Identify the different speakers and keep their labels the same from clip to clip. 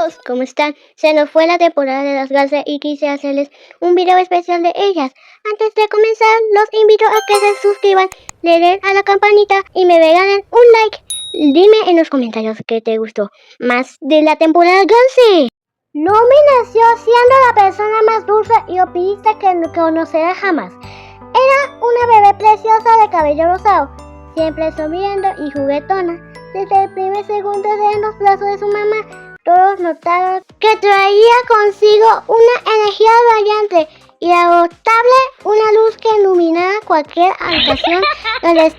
Speaker 1: todos, ¿cómo están? Se nos fue la temporada de las Galce y quise hacerles un video especial de ellas. Antes de comenzar, los invito a que se suscriban, le den a la campanita y me regalen un like. Dime en los comentarios qué te gustó más de la temporada Galce. Lumi nació siendo la persona más dulce y optimista que conocerá jamás. Era una bebé preciosa de cabello rosado, siempre sonriendo y juguetona. Desde el primer segundo en los brazos de su mamá, todos notaron que traía consigo una energía radiante y agotable, una luz que iluminaba cualquier habitación donde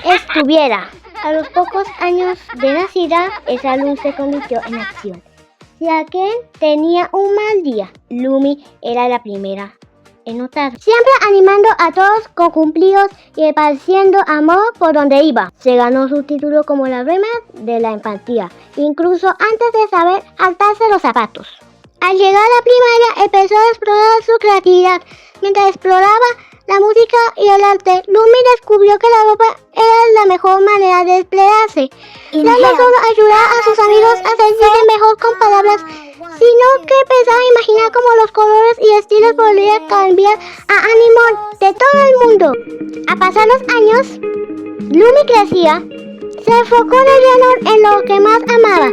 Speaker 1: estuviera. A los pocos años de nacida, esa luz se convirtió en acción. Si alguien tenía un mal día, Lumi era la primera en notar. Siempre animando a todos con cumplidos y esparciendo amor por donde iba. Se ganó su título como la reina de la infancia, incluso antes de saber atarse los zapatos. Al llegar a la primaria empezó a explorar su creatividad. Mientras exploraba la música y el arte, Lumi descubrió que la ropa era la mejor manera de desplegarse. No solo ayudaba a sus amigos a sentirse mejor con palabras, sino que empezaba a imaginar cómo los colores y estilos podrían cambiar a ánimo de todo el mundo. A pasar los años, Lumi crecía, se enfocó en lo que más amaba,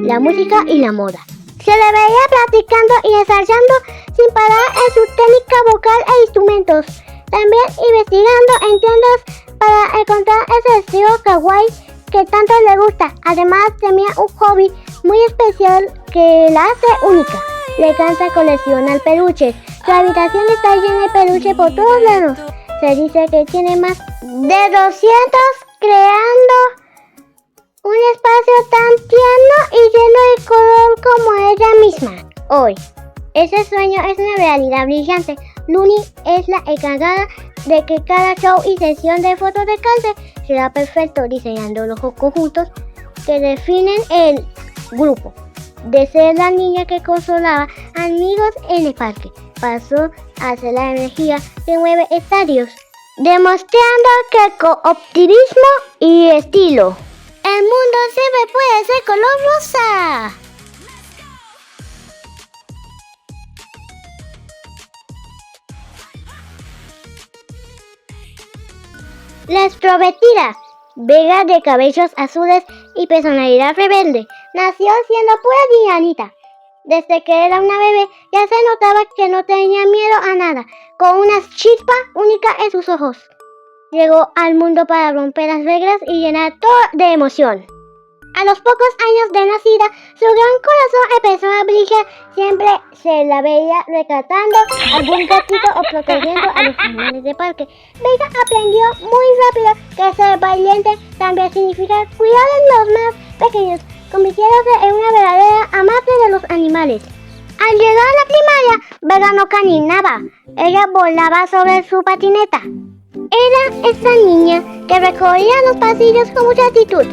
Speaker 1: la música y la moda. Se le veía practicando y ensayando sin parar en su técnica vocal e instrumentos. También investigando en tiendas para encontrar ese estilo kawaii que tanto le gusta. Además tenía un hobby muy especial que la hace única. Le encanta coleccionar peluches. Su habitación está llena de peluches por todos lados. Se dice que tiene más de 200, creando un espacio tan tierno y lleno de color como ella misma. Hoy, ese sueño es una realidad brillante. Lumi es la encargada de que cada show y sesión de fotos de Galce será perfecto, diseñando los conjuntos que definen el grupo. De ser la niña que consolaba amigos en el parque, pasó a ser la energía que mueve estadios, demostrando que con optimismo y estilo, el mundo siempre puede ser color rosa. La extrovertida, Vega de cabellos azules y personalidad rebelde, nació siendo pura dinamita. Desde que era una bebé ya se notaba que no tenía miedo a nada, con una chispa única en sus ojos. Llegó al mundo para romper las reglas y llenar todo de emoción. A los pocos años de nacida, su gran corazón empezó a brillar. Siempre se la veía rescatando algún gatito o protegiendo a los animales de parque. Vega aprendió muy rápido que ser valiente también significa cuidar de los más pequeños, convirtiéndose en una verdadera amante de los animales. Al llegar a la primaria, Vega no caminaba, ella volaba sobre su patineta. Era esa niña que recorría los pasillos con mucha actitud.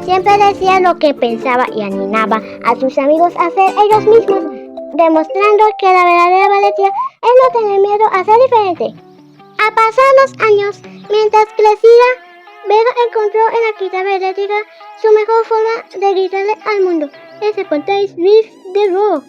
Speaker 1: Siempre decía lo que pensaba y animaba a sus amigos a ser ellos mismos, demostrando que la verdadera valentía es no tener miedo a ser diferente. Al pasar los años, mientras crecía, Vega encontró en la guitarra eléctrica su mejor forma de gritarle al mundo. Ese pontáis riff de rock,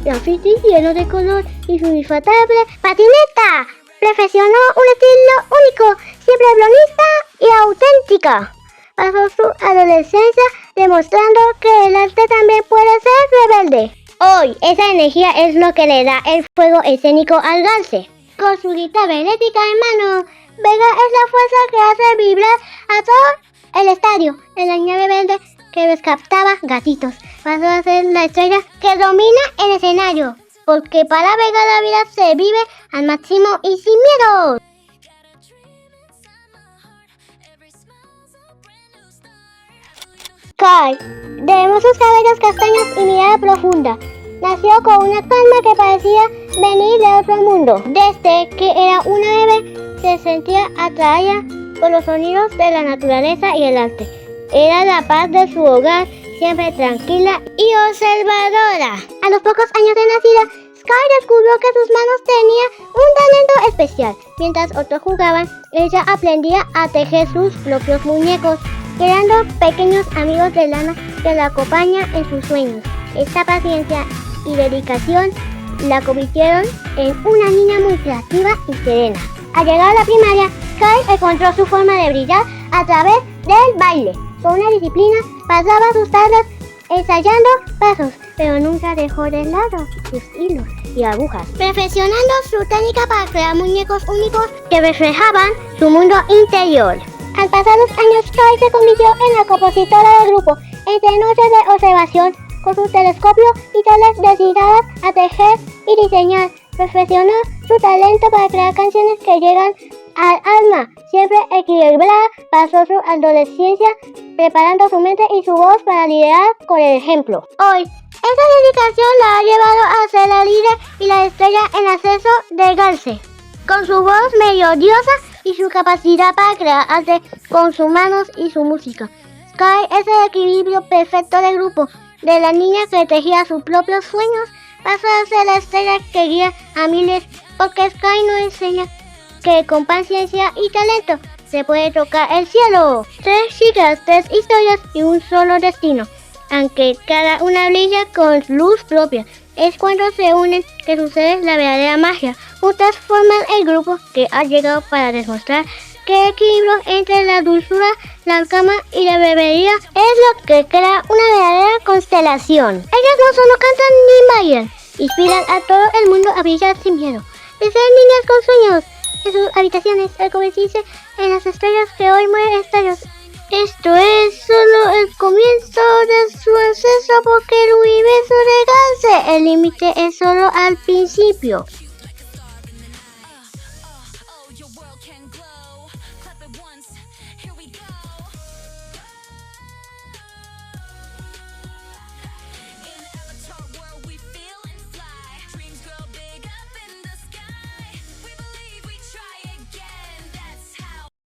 Speaker 1: graffiti lleno de color y su infaltable patineta perfeccionó un estilo único, siempre bromista y auténtica. Pasó su adolescencia demostrando que el arte también puede ser rebelde. Hoy, esa energía es lo que le da el fuego escénico al Galce. Con su guitarra eléctrica en mano, Vega es la fuerza que hace vibrar a todo el estadio. En la niña rebelde que rescataba gatitos, pasó a ser la estrella que domina el escenario. Porque para Vega la vida se vive al máximo y sin miedo. Kai, de hermosos cabellos castaños y mirada profunda, nació con una calma que parecía venir de otro mundo. Desde que era una bebé, se sentía atraída por los sonidos de la naturaleza y el arte. Era la paz de su hogar, siempre tranquila y observadora. A los pocos años de nacida, Sky descubrió que sus manos tenían un talento especial. Mientras otros jugaban, ella aprendía a tejer sus propios muñecos, creando pequeños amigos de lana que la acompañan en sus sueños. Esta paciencia y dedicación la convirtieron en una niña muy creativa y serena. Al llegar a la primaria, Sky encontró su forma de brillar a través del baile. Con una disciplina, pasaba sus tardes ensayando pasos, pero nunca dejó de lado sus hilos y agujas, perfeccionando su técnica para crear muñecos únicos que reflejaban su mundo interior. Al pasar los años, Sky se convirtió en la compositora del grupo. Entre noches de observación, con su telescopio y tablas dedicadas a tejer y diseñar, perfeccionó su talento para crear canciones que llegan al alma. Siempre equilibrada, pasó su adolescencia preparando su mente y su voz para liderar con el ejemplo. Hoy, esa dedicación la ha llevado a ser la líder y la estrella en ascenso de Garce. Con su voz melodiosa y su capacidad para crear arte con sus manos y su música, Sky es el equilibrio perfecto del grupo. De la niña que tejía sus propios sueños, pasó a ser la estrella que guía a miles, porque Sky nos enseña que con paciencia y talento se puede tocar el cielo. 3 chicas, 3 historias y un solo destino. Aunque cada una brilla con luz propia, es cuando se unen que sucede la verdadera magia. Juntas forman el grupo que ha llegado para demostrar que el equilibrio entre la dulzura, la calma y la bebería es lo que crea una verdadera constelación. Ellas no solo cantan ni bailan, inspiran a todo el mundo a brillar sin miedo. De ser niñas con sueños en sus habitaciones, al convertirse en las estrellas que hoy mueven estadios. Esto es solo el comienzo de su ascenso, porque el universo de Garce, el límite es solo al principio.
Speaker 2: Your world can glow. Clap it once. Here we go.